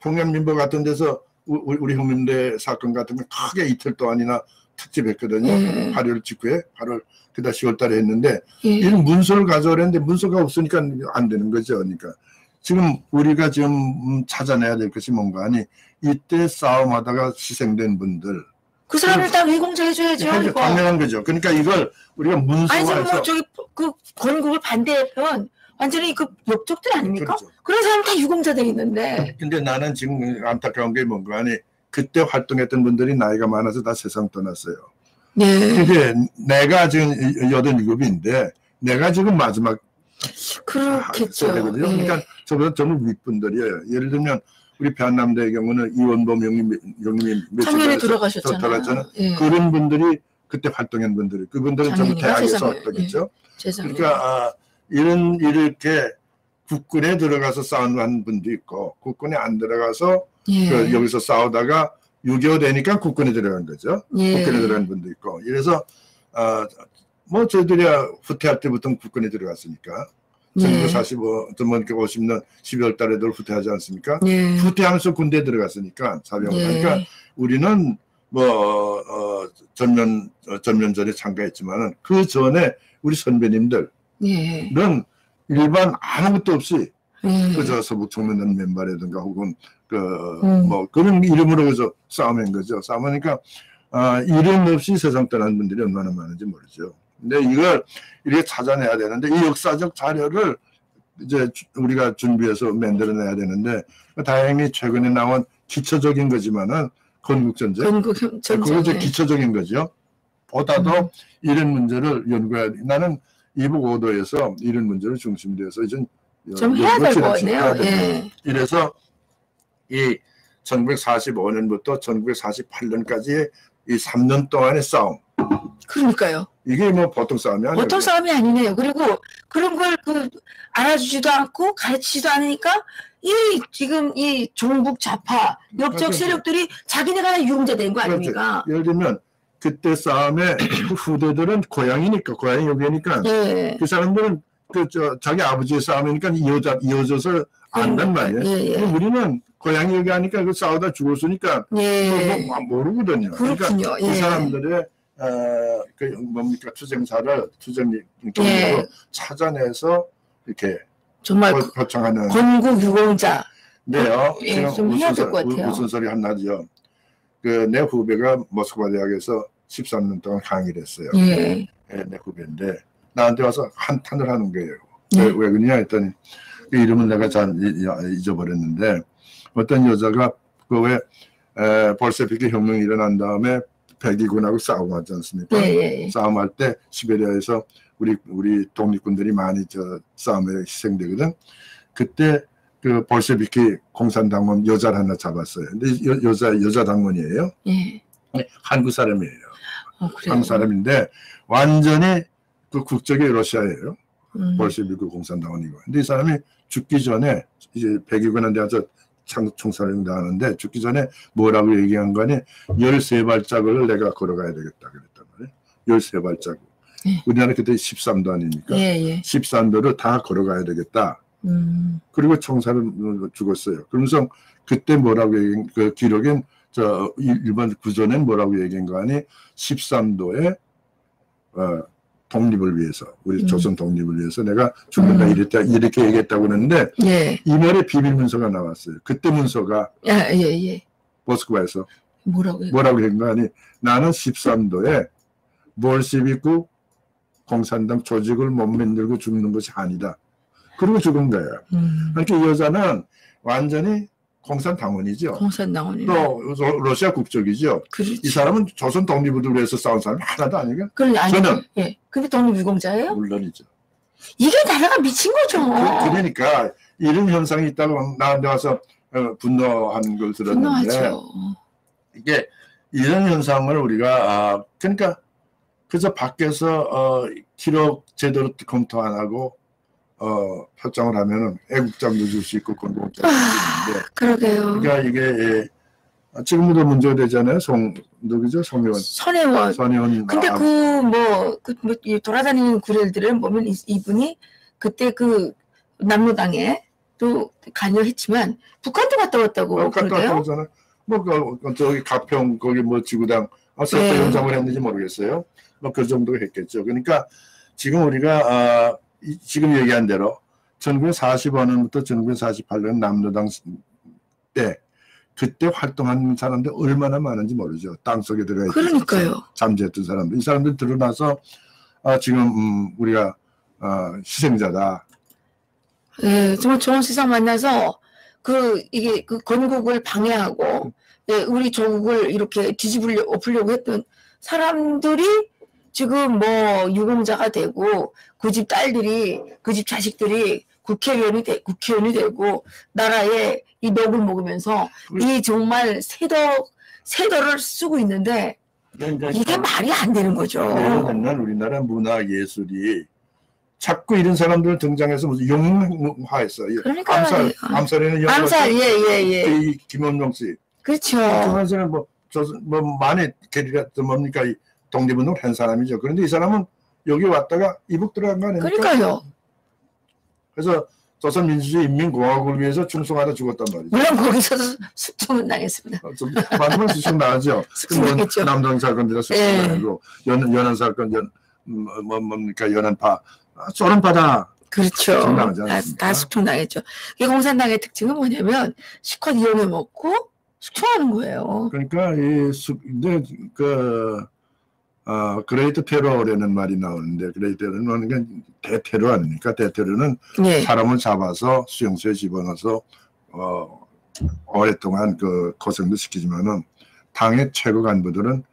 평양민보 같은 데서 우리 형님들 사건 같은 거 크게 이틀 동안이나 특집했거든요. 8월 직후에 8월 그다 10월 달에 했는데 이런 문서를 가져오랬는데 문서가 없으니까 안 되는 거죠. 그러니까 지금 우리가 지금 찾아내야 될 것이 뭔가 하니 이때 싸움하다가 희생된 분들 그 사람을 다 위공자 해줘야죠. 당연한 거죠. 그러니까 이걸 우리가 문서화해서 건국을 반대하면 완전히 역적들 아닙니까? 그렇죠. 그런 사람 다 유공자 돼 있는데. 근데 나는 지금 안타까운 게 뭔가 하니 그때 활동했던 분들이 나이가 많아서 다 세상 떠났어요. 근데 내가 지금 87인데 내가 지금 마지막 그렇겠죠. 그러니까 저보다 정말 윗분들이에요. 예를 들면 우리 배한남대의 경우는 이원범 형님이 작년에 돌아가셨잖아요. 그런 분들이 그때 활동한 분들이 그분들은 전부 대학에서 활동했죠. 그러니까 이렇게 국군에 들어가서 싸우는 분도 있고 국군에 안 들어가서 여기서 싸우다가 6.25 되니까 국군에 들어간 거죠. 국군에 들어간 분도 있고 이래서 뭐 저희들이야 후퇴할 때부터 국군에 들어갔으니까 1945, 50년 12월 달에도 후퇴하지 않습니까? 후퇴하면서 군대에 들어갔으니까 사병을 하니까 우리는 뭐 전면전에 참가했지만은 그 전에 우리 선배님들은 일반 아무것도 없이 그저 서북청년단 멤버라든가 혹은 뭐 그런 이름으로 해서 싸움한 거죠. 싸움하니까 이름 없이 세상 떠난 분들이 얼마나 많은지 모르죠. 근데 이걸 이렇게 찾아내야 되는데 이 역사적 자료를 이제 우리가 준비해서 만들어내야 되는데 다행히 최근에 나온 기초적인 거지만은 건국전쟁 그거 이제 기초적인 거죠. 보다도 이런 문제를 연구해야 돼. 나는 이북 5도에서 이런 문제를 중심으로 해서 좀 해야 될 것 같네요. 이래서 이 1945년부터 1948년까지의 이 3년 동안의 싸움. 그러니까요. 이게 뭐 보통 싸움이 아니에요. 보통 싸움이 아니네요. 그리고 그런 걸 알아주지도 않고 가르치지도 않으니까 지금 이 종북 좌파 역적 세력들이 자기네가 유공자 된 거 아닙니까? 예를 들면 그때 싸움에 그 후대들은 고향이니까 고향이 여기니까 그 사람들은 자기 아버지의 싸움이니까 이어져서 안단 말이에요. 우리는 고향이 여기 하니까 그 싸우다 죽었으니까 예. 모르거든요. 그렇군요. 그러니까 예. 이 사람들의 그 뭡니까 투쟁사를 투쟁 예. 찾아내서 이렇게 정말 표창하는 건국 유공자. 네요. 예, 지금 좀 해야 될 것 같아요. 무슨 소리 한나죠. 그 내 후배가 모스크바 대학에서 13년 동안 강의를 했어요. 예. 네, 내 후배인데 나한테 와서 한탄을 하는 거예요. 예. 왜 그러냐 했더니 그 이름은 내가 잘 잊어버렸는데 어떤 여자가 그 왜 볼셰비키 혁명이 일어난 다음에 백위군하고 싸움하지 않습니까? 예. 싸움할 때 시베리아에서 우리 독립군들이 많이 저 싸움에 희생되거든. 그때 그 볼셰비키 공산당원 여자를 하나 잡았어요. 근데 여자 당원이에요. 예. 한국 사람이에요. 그래요? 한국 사람인데 완전히 그 국적이 러시아예요. 음. 볼셰비키 공산당원이고. 근데 이 사람이 죽기 전에 이제 백위군한테 와서 총살을 당하는데 죽기 전에 뭐라고 얘기한 거니 13발자국을 내가 걸어가야 되겠다 그랬단 말이에요. 13발자국. 예. 우리나라 그때 13도 아닙니까? 예. 13도를 다 걸어가야 되겠다. 그리고 총살을 죽었어요. 그러면서 그때 뭐라고 얘기한 그 기록엔 저 일본 구전엔 뭐라고 얘기한 거 아니 13도의 독립을 위해서 우리 조선 독립을 위해서 내가 죽는다 이렇게 얘기했다고 그랬는데 예. 이 말에 비밀 문서가 나왔어요. 그때 문서가 예. 모스크바에서 뭐라고 한 거 아니 나는 13도에 볼셰비크 공산당 조직을 못 만들고 죽는 것이 아니다. 그리고 죽은 거예요. 그러니까 이 여자는 완전히 공산당원이죠. 공산당원이. 또 러시아 국적이죠. 그렇지. 이 사람은 조선 독립을 위해서 싸운 사람이 하나도 아니고. 저는 예. 근데 독립유공자예요? 물론이죠. 이게 나라가 미친 거죠. 그러니까 이런 현상이 있다고 나한테 와서 분노하는 걸 들었는데 분노하죠. 이게 이런 현상을 우리가 그러니까 그저 밖에서 기록 제대로 검토 안 하고 표창을 하면은 애국장도 줄 수 있고 건국장도 줄 수 있는데 그러게요. 그러니까 이게 지금도 문제가 되잖아요. 누구죠? 선혜원. 근데 이 돌아다니는 구례들은 보면 이분이 그때 그 남로당에 또 관여했지만 북한도 갔다 왔다고 그러대요. 저기 가평 거기 지구당 세트 연장을 했는지 모르겠어요. 그 정도 했겠죠. 그러니까 지금 우리가 지금 얘기한 대로 1945년부터 1948년 남로당 때 그때 활동한 사람들 얼마나 많은지 모르죠. 땅속에 들어가 있던 그러니까요. 잠재했던 사람들. 이 사람들 드러나서 지금 우리가 희생자다. 예, 정말 좋은 세상 만나서 이게 건국을 방해하고 우리 조국을 이렇게 엎으려고 했던 사람들이 지금 유공자가 되고 그 집 딸들이 그 집 자식들이 국회의원이 되고 나라에 이 녹을 먹으면서 이 정말 세도를 쓰고 있는데 이게 말이 안 되는 거죠. 예를 들면 우리나라 문화 예술이 자꾸 이런 사람들 등장해서 무슨 영웅화했어. 그러니까 암살에는 암살 예. 김원용 씨. 그렇죠. 그런 사람 많이 게리라 뭡니까 이 독립운동을 한 사람이죠. 그런데 이 사람은 여기 왔다가 이북 들어간 거 아닙니까? 그러니까요. 그래서 조선민주주의 인민공화국을 위해서 충성하다 죽었단 말이죠. 물론 거기서도 숙청은 당했습니다. 마지막 수청 나가죠. 숙청했죠. 남동 사건들이 숙청 나고 연안 사건 뭡니까 연안파 소련파다. 그렇죠. 다 숙청당했죠. 이 공산당의 특징은 뭐냐면 실컷 이용해 먹고 숙청하는 거예요. 그러니까 그레이트 테러라는 말이 나오는데 그레이트 테러는 건 대테러 아닙니까? 대테러는 사람을 잡아서 수용소에 집어넣어서 오랫동안 고생도 시키지만은 당의 최고 간부들은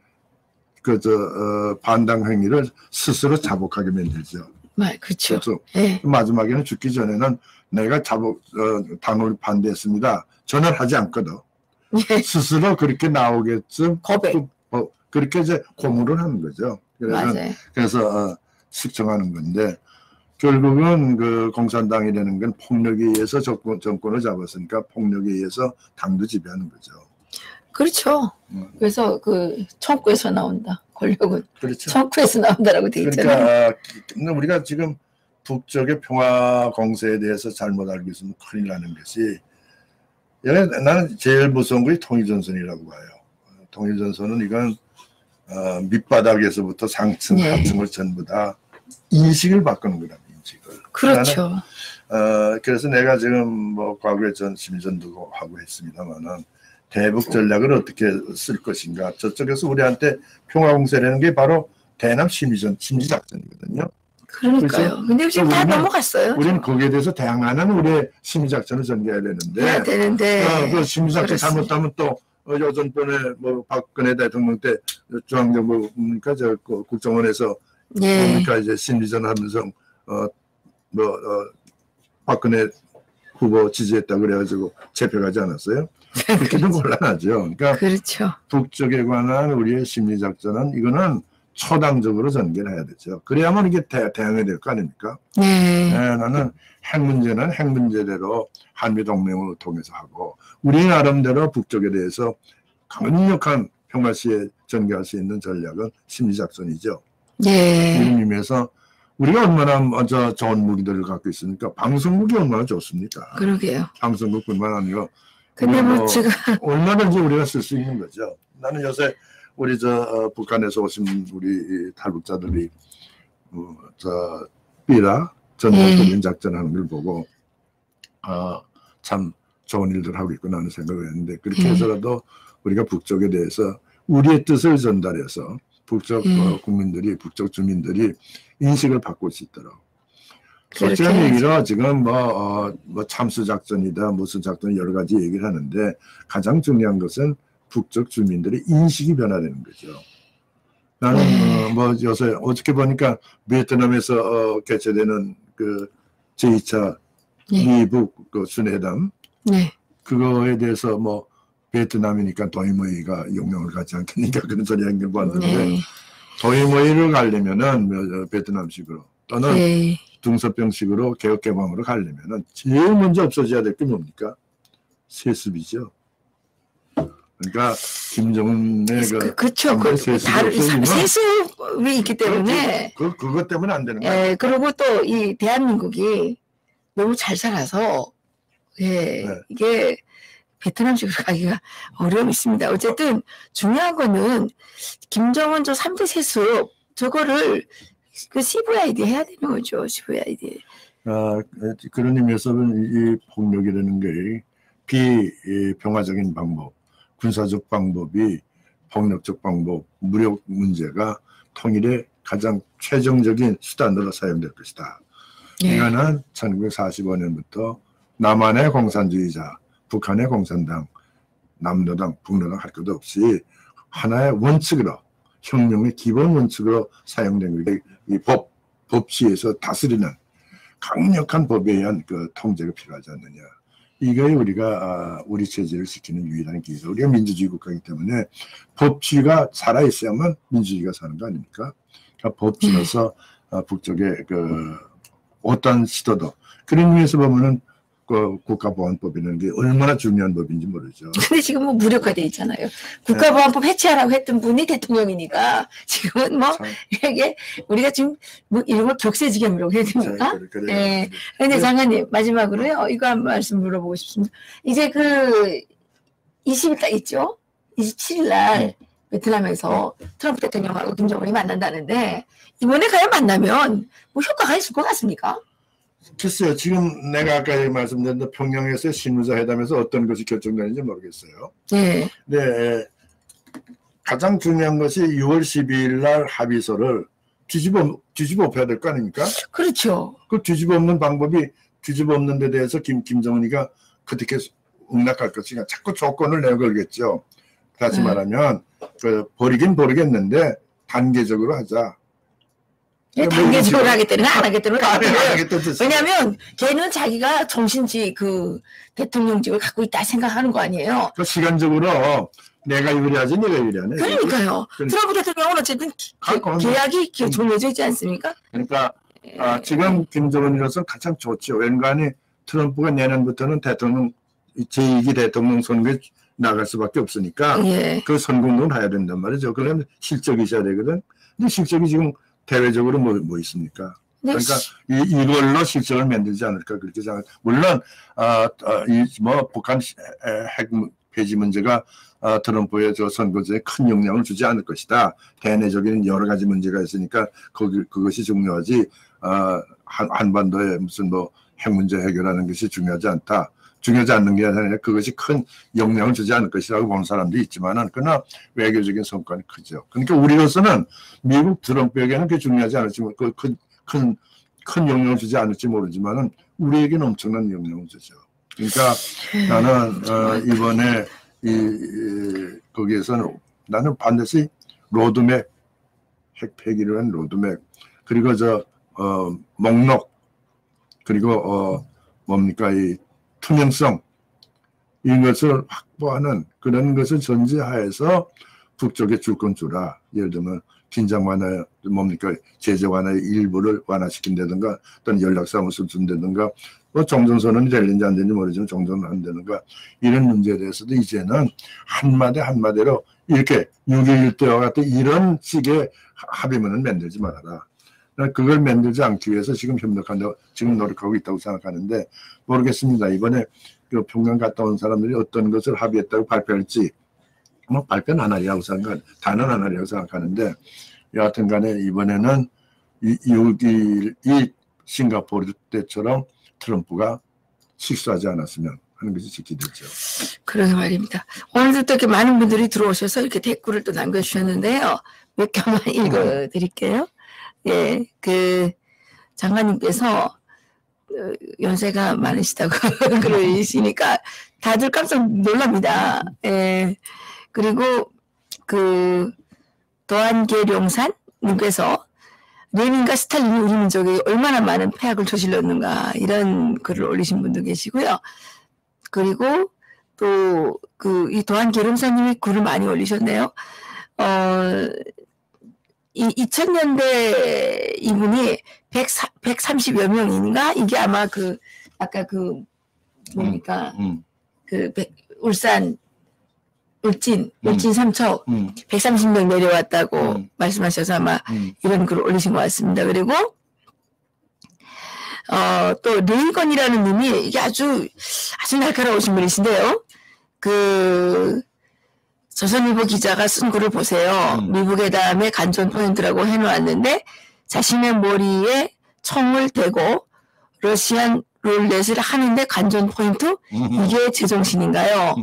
반당 행위를 스스로 자복하게 만들죠. 그렇죠. 마지막에는 죽기 전에는 내가 당을 반대했습니다. 전화를 하지 않거든. 스스로 그렇게 나오게끔 고백. 그렇게 이제 고문을 하는 거죠. 그래서 숙청하는 건데 결국은 그 공산당이라는 건 폭력에 의해서 정권을 잡았으니까 폭력에 의해서 당도 지배하는 거죠. 그렇죠. 그래서 청구에서 나온다. 권력은 그렇죠. 청구에서 나온다라고 돼 있잖아요. 그러니까 우리가 지금 북쪽의 평화 공세에 대해서 잘못 알고 있으면 큰일 나는 것이 나는 제일 무서운 것이 통일전선이라고 봐요. 통일전선은 이건 밑바닥에서부터 상층, 네. 하층을 전부 다 인식을 바꾸는 거다, 인식을. 그렇죠. 그래서 내가 지금 뭐 과거에 전 심전도 하고 했습니다만은 대북 전략을 어떻게 쓸 것인가. 저쪽에서 우리한테 평화공세라는 게 바로 대남 심리작전이거든요. 그러니까요. 근데 지금 다 넘어갔어요. 우리는 거기에 대해서 다양한 우리의 심리작전을 전개해야 되는데. 해야 되는데. 그 심리작전 그렇습니다. 잘못하면 또 요전번에 뭐 박근혜 대통령 때 중앙정부 뭡니까 저 국정원에서 예. 뭡니까 이제 심리전 하면서 박근혜 후보 지지했다 그래가지고 재표가지 않았어요? 그렇게도 곤란하죠. 그러니까 그렇죠. 북쪽에 관한 우리의 심리작전은 이거는 초당적으로 전개를 해야 되죠. 그래야만 이게 대응이 될 거 아닙니까? 네. 나는 핵 문제는 핵 문제대로 한미동맹을 통해서 하고 우리 나름대로 북쪽에 대해서 강력한 평화 시에 전개할 수 있는 전략은 심리작전이죠. 네. 이런 의미에서 우리가 얼마나 좋은 무기들을 갖고 있습니까? 방송국이 얼마나 좋습니까? 그러게요. 방송국뿐만 아니라 근데 뭐 지금 얼마든지 우리가 쓸 수 있는 거죠. 나는 요새 우리 북한에서 오신 우리 탈북자들이 삐라 전략적인 작전하는 걸 보고 참 좋은 일들 하고 있구나 하는 생각을 했는데 그렇게 해서라도 우리가 북쪽에 대해서 우리의 뜻을 전달해서 북쪽 국민들이 북쪽 주민들이 인식을 바꿀 수 있도록 솔직한 얘기로 지금 뭐 참수 작전이다 무슨 작전 여러 가지 얘기를 하는데 가장 중요한 것은 북쪽 주민들의 인식이 변화되는 거죠. 나는 뭐 요새 어떻게 보니까 베트남에서 개최되는 그 제2차 미북 그 순회담 그거에 대해서 뭐 베트남이니까 도이모이가 용명을 갖지 않겠니까 그런 소리 한 게 봤는데 도이모이를 가려면은 베트남식으로 또는 둥서병식으로 개혁개방으로 가려면은 제일 먼저 없어져야 될 게 뭡니까? 세습이죠. 그러니까 김정은의 그렇죠. 세습이 있기 때문에 그것 때문에 안 되는 거예요. 그리고 또 이 대한민국이 너무 잘 살아서 이게 베트남식으로 가기가 어려움이 있습니다. 어쨌든 중요한 거는 김정은 저 3대 세습 저거를 그 CVID 해야 되는 거죠. CVID. 그런 의미에서는 이 폭력이라는 게 비평화적인 방법, 군사적 방법이 폭력적 방법, 무력 문제가 통일의 가장 최종적인 수단으로 사용될 것이다. 이거는 1945년부터 남한의 공산주의자, 북한의 공산당, 남노당, 북노당 할 것도 없이 하나의 원칙으로 혁명의 기본 원칙으로 사용된 게 이 법치에서 다스리는 강력한 법에 의한 그 통제가 필요하지 않느냐. 이게 우리가 우리 체제를 지키는 유일한 길이다. 우리가 민주주의 국가이기 때문에 법치가 살아있어야만 민주주의가 사는 거 아닙니까? 그러니까 법치로서 북쪽의 그 어떤 시도도 그런 의미에서 보면은 그 국가보안법이라는 게 얼마나 중요한 법인지 모르죠. 근데 지금 뭐 무력화돼 있잖아요. 국가보안법 해체하라고 했던 분이 대통령이니까 지금은 뭐 이게 우리가 지금 뭐 이런 걸 격세지감이라고 해야 됩니까? 네. 그런데 장관님 마지막으로요. 이거 한 말씀 물어보고 싶습니다. 이제 그 20일 딱 있죠? 27일 날 베트남에서 트럼프 대통령하고 김정은이 만난다는데 이번에 과연 만나면 뭐 효과가 있을 것 같습니까? 글쎄요. 지금 내가 아까 말씀드린 평양에서 신무사 회담에서 어떤 것이 결정되는지 모르겠어요. 네. 가장 중요한 것이 6월 12일 날 합의서를 뒤집어 엎어야 될 거 아닙니까? 그렇죠. 그 뒤집어 엎는 방법이 뒤집어 엎는 데 대해서 김정은이가 그렇게 응낙할 것이냐. 자꾸 조건을 내걸겠죠. 다시 말하면 버리긴 버리겠는데 단계적으로 하자. 단계적으로 하겠다는 안 하겠다는 왜냐하면 걔는 자기가 정신지 그 대통령직을 갖고 있다 생각하는 거 아니에요. 그 시간적으로 내가 유리하지 내가 유리하네. 그러니까요. 트럼프 대통령은 어쨌든 계약이 정해져 있지 않습니까? 그러니까 지금 김정은으로서 가장 좋죠. 웬간히 트럼프가 내년부터는 대통령 제2기 대통령 선거에 나갈 수밖에 없으니까 그 선거운동을 해야 된단 말이죠. 그러면 실적이 있어야 되거든. 근데 실적이 지금 대외적으로 뭐 있습니까? 그러니까 이걸로 실정을 만들지 않을까 그렇게 생각. 물론 이 뭐 북한 핵 폐지 문제가 트럼프의 저 선거제에 큰 영향을 주지 않을 것이다. 대내적인 여러 가지 문제가 있으니까 그것이 중요하지. 한반도에 무슨 뭐 핵 문제 해결하는 것이 중요하지 않다. 중요하지 않는 게 아니라 그것이 큰 영향을 주지 않을 것이라고 보는 사람도 있지만은 그러나 외교적인 성과는 크죠. 그러니까 우리로서는 미국 트럼프에게는 그게 중요하지 않을지 큰 영향을 주지 않을지 모르지만은 우리에게는 엄청난 영향을 주죠. 그러니까 나는 이번에 거기에서는 나는 반드시 로드맵, 핵 폐기를 한 로드맵, 그리고 목록, 그리고 뭡니까 이 투명성, 이것을 확보하는 그런 것을 전제하에서 북쪽에 줄 건 주라. 예를 들면 긴장 완화, 뭡니까 제재 완화의 일부를 완화시킨다든가 또는 연락사무소를 준다든가 뭐 정전선언이 될는지 안 되는지 모르지만 정전은 안 되는가 이런 문제에 대해서도 이제는 한마디로 이렇게 6.21 때와 같은 이런 식의 합의문을 만들지 말아라. 그걸 만들지 않기 위해서 지금 지금 노력하고 있다고 생각하는데 모르겠습니다. 이번에 그 평양 갔다 온 사람들이 어떤 것을 합의했다고 발표할지 뭐 발표는 안 하리라고 단언 안 하리라고 생각하는데 여하튼 간에 이번에는 이 싱가포르 때처럼 트럼프가 실수하지 않았으면 하는 것이 지키되죠. 그러게 말입니다. 오늘도 또 이렇게 많은 분들이 들어오셔서 이렇게 댓글을 또 남겨주셨는데요. 몇 개만 읽어드릴게요. 예, 그 장관님께서 연세가 많으시다고 그러시니까 다들 깜짝 놀랍니다. 예, 그리고 그 도안계룡산님께서 레닌과 스탈린이 우리 민족에 얼마나 많은 폐악을 저질렀는가 이런 글을 올리신 분도 계시고요. 그리고 또 이 도안계룡산님이 글을 많이 올리셨네요. 2000년대 이분이 130여 명인가? 이게 아마 아까 뭡니까? 울진 삼척 130명 내려왔다고 말씀하셔서 아마 이런 글을 올리신 것 같습니다. 그리고 또 레이건이라는 님이 이게 아주 날카로우신 분이신데요. 조선일보 기자가 쓴 글을 보세요. 미북회담의 관전 포인트라고 해놓았는데 자신의 머리에 총을 대고 러시안 룰렛을 하는데 관전 포인트? 이게 제정신인가요?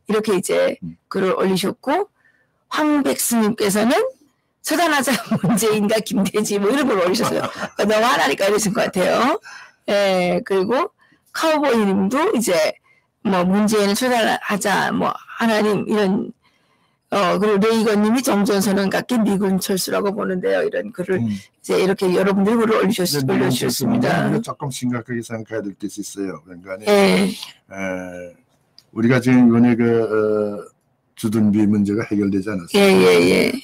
이렇게 이제 글을 올리셨고 황백수님께서는 처단하자 문재인과 김대지 뭐 이런 걸 올리셨어요. 너무 하나니까 이러신 것 같아요. 예, 그리고 카우보이님도 이제 뭐 문재인을 처단하자 뭐 하나님 이런 그리고 레이건님이 정전선언 같게 미군 철수라고 보는데요. 이런 글을 이제 이렇게 여러분들이 글을 올려주셨습니다. 조금 심각하게 생각해야 될 것이 있어요. 그러니까 우리가 지금 이번에 주둔비 문제가 해결되지 않았어요.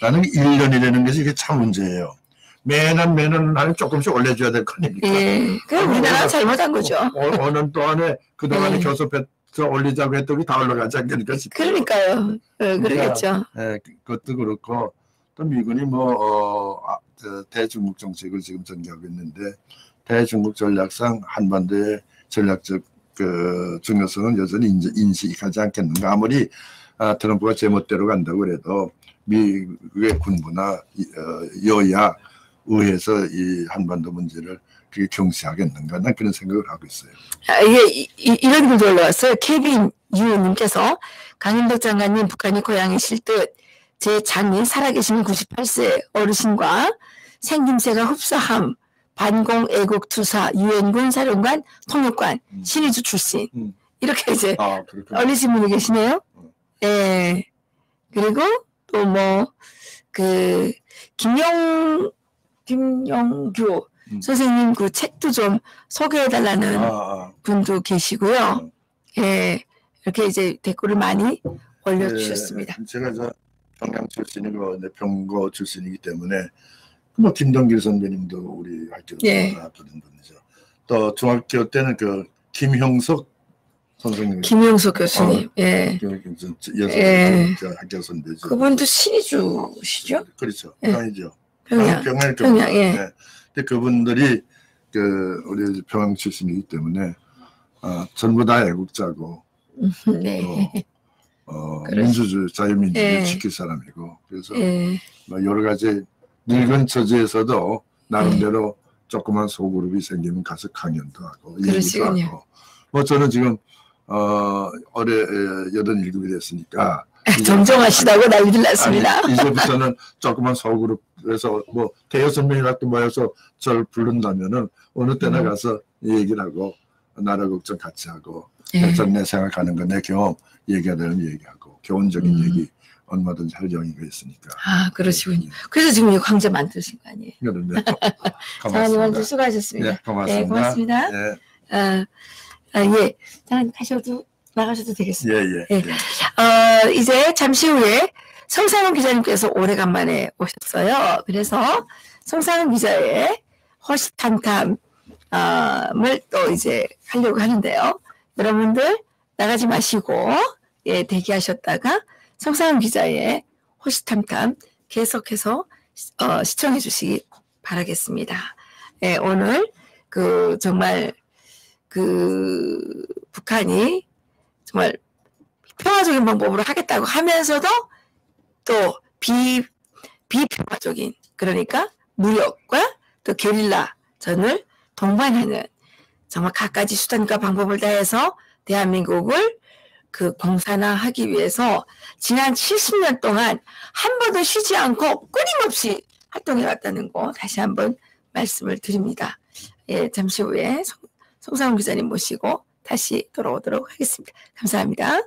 나는 1년이 되는 것이 이게 참 문제예요. 매년 나는 조금씩 올려줘야 될 거니까. 그럼 우리나라가 잘못한 거죠. 5년 동안에 그동안에 교섭해서 올리자고 했더니 다 올라가지 않겠니까 싶어요. 그러니까요. 그러겠죠. 그것도 그렇고 또 미군이 대중국 정책을 지금 전개하고 있는데 대중국 전략상 한반도의 전략적 중요성은 여전히 인식하지 않겠는가. 아무리 트럼프가 제멋대로 간다고 해도 미국의 군부나 여야 의회에서 이 한반도 문제를 그게 경시하겠는가. 난 그런 생각을 하고 있어요. 이런 글도 올라왔어요. 케빈 유님께서 강인덕 장관님 북한이 고향이실 듯 제 장인 살아계시는 98세 어르신과 생김새가 흡사함 반공 애국투사 유엔군 사령관 통역관 신의주 출신 이렇게 이제 올리신 분이 계시네요. 예. 그리고 또 김영규 선생님 그 책도 좀 소개해달라는 분도 계시고요. 예, 이렇게 이제 댓글을 많이 올려주셨습니다. 제가 평양 출신이고 병고 출신이기 때문에 김동길 선배님도 우리 학교에서 나왔던 분이죠. 또 중학교 때는 김형석 선생님. 김형석 교수님. 학교 선배죠. 그분도 신의주시죠? 그렇죠. 예. 아니죠. 평양. 근데 그분들이 우리 평양 출신이기 때문에 전부 다 애국자고 네. 민주주의, 자유민주주의 예. 지킬 사람이고 그래서 예. 뭐 여러 가지 늙은 처지에서도 나름대로 조그만 소그룹이 생기면 가서 강연도 하고 얘기도 그러시군요. 하고 뭐 저는 지금 올해 87이 됐으니까 정정하시다고 난리를 났습니다. 이제부터는 조그만 소그룹에서 뭐 대여섯 명이라도 모여서 저를 부른다면은 어느 때나 가서 얘기를 하고 나라 걱정 같이 하고 내 생각하는 거 내 경험 얘기해야 되는 얘기하고 교훈적인 얘기 얼마든지 할 영의가 있으니까. 아, 그러시군요. 그래서 지금 이 광장 만드신 거 아니에요? 그런데 장관님 오늘 수고하셨습니다. 네, 고맙습니다. 네, 고맙습니다. 예, 예. 장관님 나가셔도 되겠습니다. 예. 이제 잠시 후에 성상훈 기자님께서 오래간만에 오셨어요. 그래서 성상훈 기자의 허시탄탐을 또 이제 하려고 하는데요. 여러분들 나가지 마시고 대기하셨다가 성상훈 기자의 호시탐탐 계속해서 시청해 주시기 바라겠습니다. 오늘 정말 북한이 정말 평화적인 방법으로 하겠다고 하면서도 또 비평화적인 그러니까 무력과 또 게릴라전을 동반하는 정말 갖가지 수단과 방법을 다해서 대한민국을 공산화하기 위해서 지난 70년 동안 한 번도 쉬지 않고 끊임없이 활동해 왔다는 거 다시 한번 말씀을 드립니다. 잠시 후에 성상훈 기자님 모시고 다시 돌아오도록 하겠습니다. 감사합니다.